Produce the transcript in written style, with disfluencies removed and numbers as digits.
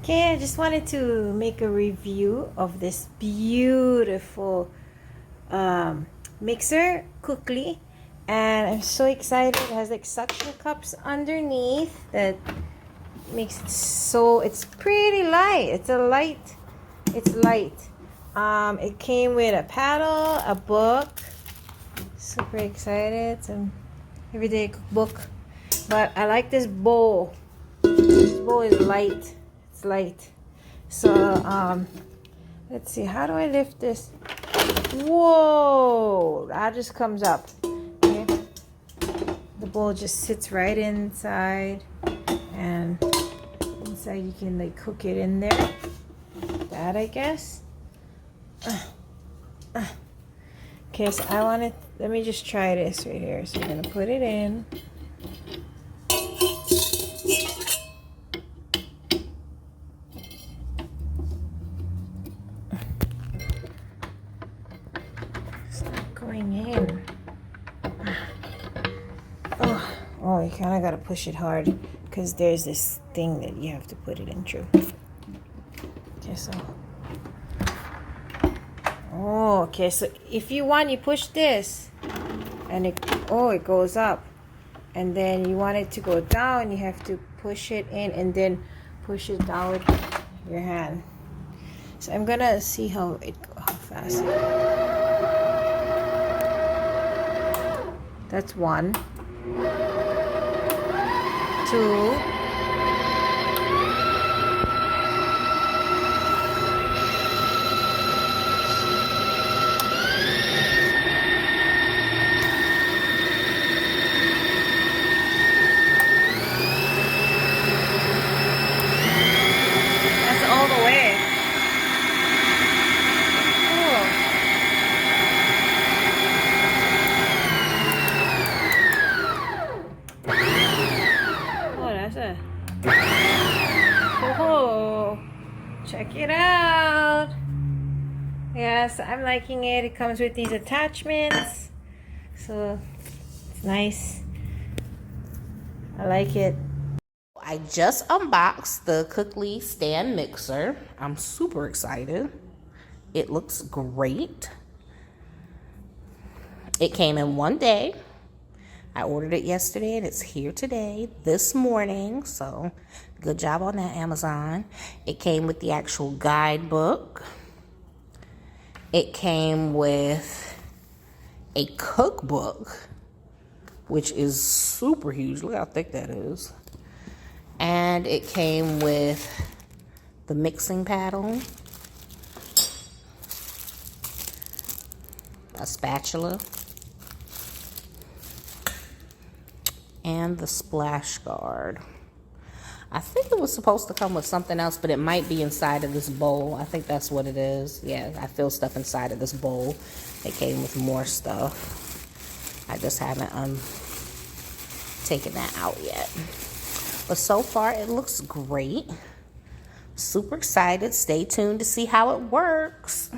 Okay, I just wanted to make a review of this beautiful mixer, COOKLEE, and I'm so excited. It has like suction cups underneath that makes it so, it's pretty light. It's light. It came with a paddle, a book. Super excited. Some everyday cookbook. But I like this bowl. This bowl is light. It's light. So let's see, how do I lift this? Whoa, that just comes up. Okay, the bowl just sits right inside, and inside you can like cook it in there. That, I guess. Okay, so I want it. Let me just try this right here. So I'm gonna put it in. Going in. Oh, you kind of got to push it hard because there's this thing that you have to put it in through. Okay, so. Oh, okay, so if you want, you push this and it goes up. And then you want it to go down, you have to push it in and then push it down with your hand. So I'm gonna see how fast. That's 1, 2. That's all the way. Oh, check it out. Yes, I'm liking it. It comes with these attachments, so it's nice. I like it. I just unboxed the COOKLEE Stand Mixer. I'm super excited. It looks great. It came in one day. I ordered it yesterday and it's here today, this morning. So good job on that, Amazon. It came with the actual guidebook. It came with a cookbook, which is super huge. Look how thick that is. And it came with the mixing paddle, a spatula, and the splash guard. I think it was supposed to come with something else, but it might be inside of this bowl. I think that's what it is. Yeah, I feel stuff inside of this bowl. It came with more stuff. I just haven't taken that out yet. But so far, it looks great. Super excited. Stay tuned to see how it works.